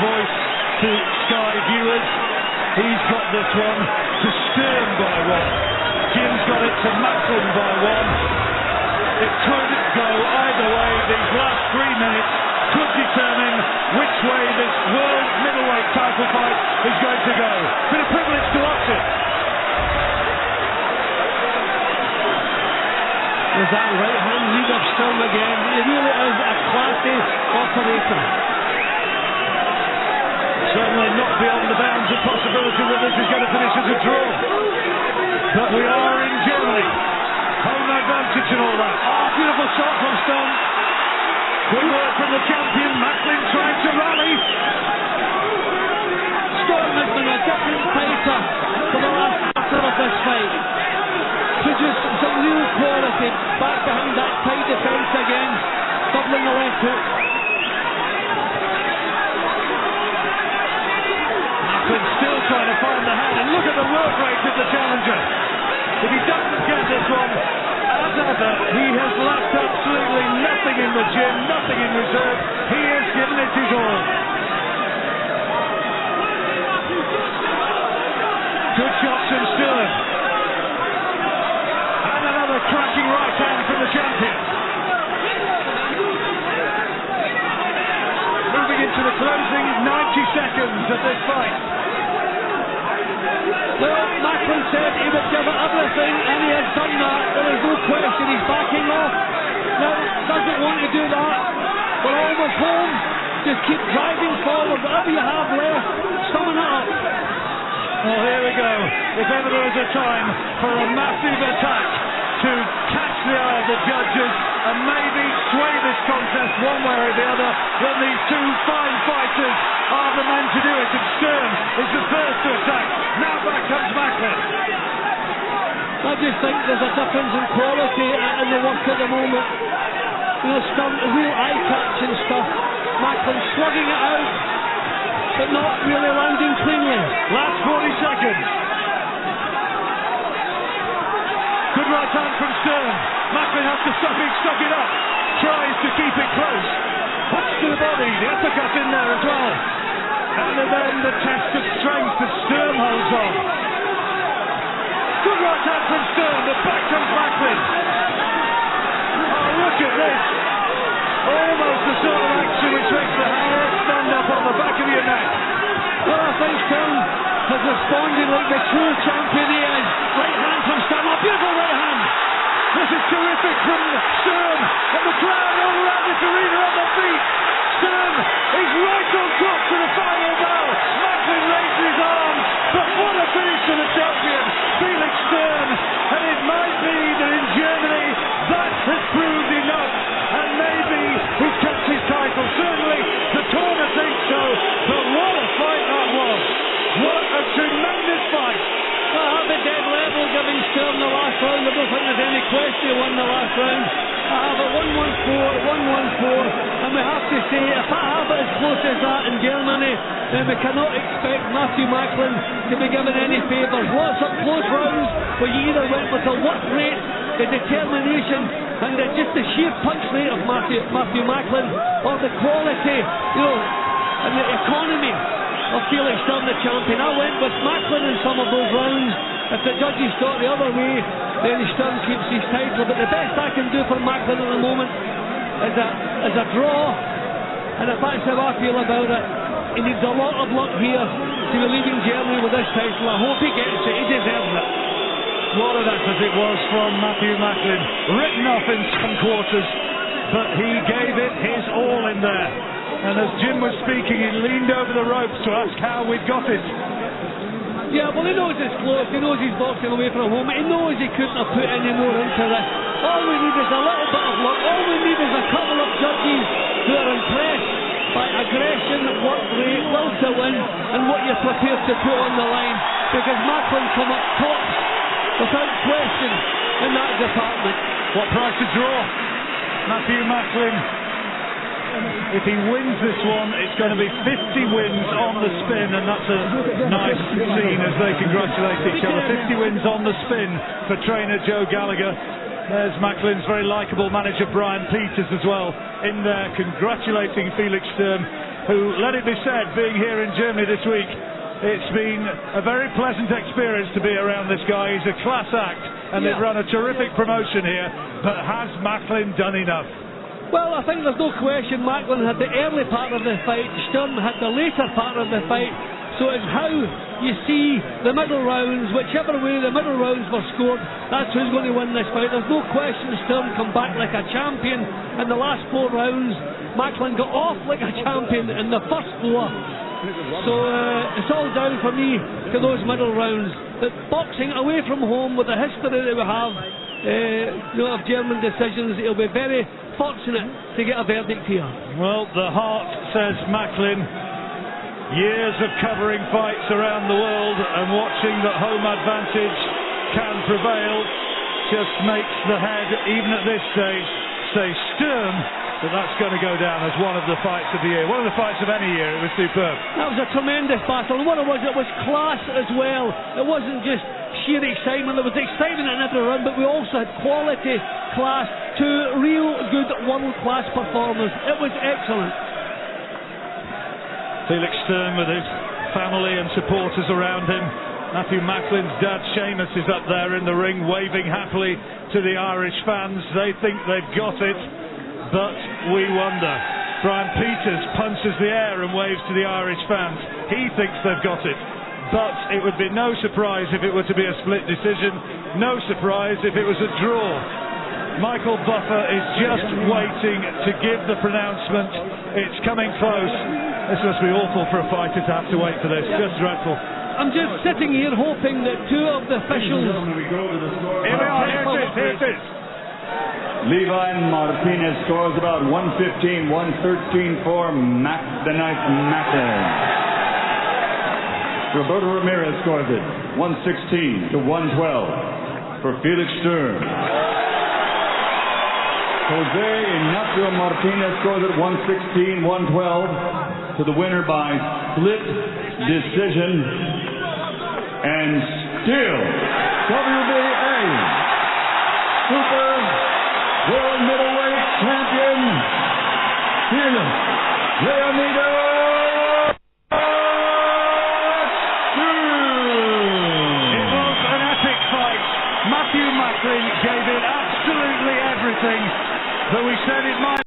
voice to Sky viewers. He's got this one to Sturm by 1. Jim's got it to Macklin by 1. It could go either way. These last 3 minutes could determine which way this world middleweight title fight is going to go. It's been a privilege to watch it. There's that right hand lead of Sturm again. He really is a classy operator. Certainly not beyond the bounds of possibility that this is going to finish as a draw. But we are in Germany. Home advantage and all that. Oh, beautiful shot from Sturm. Good work from the champion. Macklin trying to rally. Sturm has been a different fighter for the last quarter of this fight. Produced some real quality back behind that tight defence again. Doubling the left hook. Macklin still trying to find the hand. And look at the work rate of the challenger. If he doesn't get this one, as ever, he has left absolutely nothing in the gym, nothing in reserve. He has given it his all. Good shots from Sturm. And another cracking right hand from the champion. Moving into the closing 90 seconds of this fight. Well, Macklin said he would give it everything, and he has done that. There is no question he's backing off. Now, doesn't want to do that. We're almost home. Just keep driving forward. Whatever you have left, summon it up. Well, here we go. If ever there is a time for a massive attack to catch the eye of the judges and maybe sway this contest one way or the other, then these two fine fighters are the men to do it. And Sturm is the first to attack. Now back comes Macklin. I just think there's a difference in quality in the work at the moment. You know, Sturm, real eye-catching stuff. Macklin slugging it out, but not really landing cleanly. Last 40 seconds. Good right hand from Sturm. Macklin has to stop it up. Tries to keep it close. Puts to the body. The uppercut in there as well. And then the test of strength that Sturm holds on. Good right hand from Sturm. But back comes Macklin. Oh, look at this. Almost the sort of action which makes the hair stand up on the back of your neck. Well, I think Sturm has responded like the true champion he is. Right hand from Sturm, a beautiful right hand. This is terrific from Sturm, and the crowd all around this arena on their feet. Sturm is right on top to the final bell. Macklin raises his arm, but what a finish for the champion, Felix Sturm. And it might be that in Germany that has proved enough, and maybe he's kept his title. Certainly the corner thinks so, but what a fight that was. What a tremendous fight. I have a dead level giving Sturm the last round. I don't think there's any question he won the last round. I have a 1-1-4, 1-1-4, and we have to say, if I have it as close as that in Germany, then we cannot expect Matthew Macklin to be given any favours. Lots of close rounds where you either went with the work rate, the determination, and just the sheer punch rate of Matthew Macklin, or the quality, and the economy of Felix Sturm, the champion. I went with Macklin in some of those rounds. If the judges thought the other way, then Sturm keeps his title. But the best I can do for Macklin at the moment is a draw. And if that's how I feel about it, he needs a lot of luck here to be leaving Germany with this title. I hope he gets it. He deserves it. What an effort it was from Matthew Macklin. Written off in some quarters, but he gave it his all in there. And as Jim was speaking, he leaned over the ropes to ask how we'd got it. Yeah, well, he knows it's close. He knows he's boxing away from home. He knows he couldn't have put any more into this. All we need is a little bit of luck. All we need is a couple of judges who are impressed by aggression, work rate, will to win, and what you're prepared to put on the line. Because Macklin come up top without question in that department. What price to draw? Matthew Macklin. If he wins this one, it's going to be 50 wins on the spin, and that's a nice scene as they congratulate each other. 50 wins on the spin for trainer Joe Gallagher. There's Macklin's very likeable manager Brian Peters as well in there congratulating Felix Sturm. who, let it be said, being here in Germany this week, it's been a very pleasant experience to be around this guy. He's a class act, and they've run a terrific promotion here, but has Macklin done enough? Well, I think there's no question Macklin had the early part of the fight, Sturm had the later part of the fight, so it's how you see the middle rounds, whichever way the middle rounds were scored, that's who's going to win this fight. There's no question Sturm come back like a champion in the last 4 rounds. Macklin got off like a champion in the first 4. So it's all down for me to those middle rounds. But boxing away from home with the history that we have, of German decisions, it'll be very fortunate to get a verdict here. Well, the heart says Macklin. Years of covering fights around the world and watching that home advantage can prevail just makes the head, even at this stage, say Sturm. But that's going to go down as one of the fights of the year. One of the fights of any year. It was superb. That was a tremendous battle. And what it was class as well. It wasn't just sheer excitement. There was excitement in every round, but we also had quality, class, 2 real good world-class performers. It was excellent. Felix Sturm with his family and supporters around him. Matthew Macklin's dad, Seamus, is up there in the ring, waving happily to the Irish fans. They think they've got it. But we wonder. Brian Peters punches the air and waves to the Irish fans. He thinks they've got it. But it would be no surprise if it were to be a split decision. No surprise if it was a draw. Michael Buffer is just waiting to give the pronouncement. It's coming close. This must be awful for a fighter to have to wait for this. Just dreadful. I'm just sitting here hoping that 2 of the officials... Here it is. Levi Martinez scores about 115, 113 for the Knife Macklin. Roberto Ramirez scores it 116 to 112 for Felix Sturm. Jose Ignacio Martinez scores it 116, 112 to the winner by split decision. And still, WBA Super World Middleweight Champion, Felix Leonido Sturm. It was an epic fight. Matthew Macklin gave it absolutely everything, but we said it might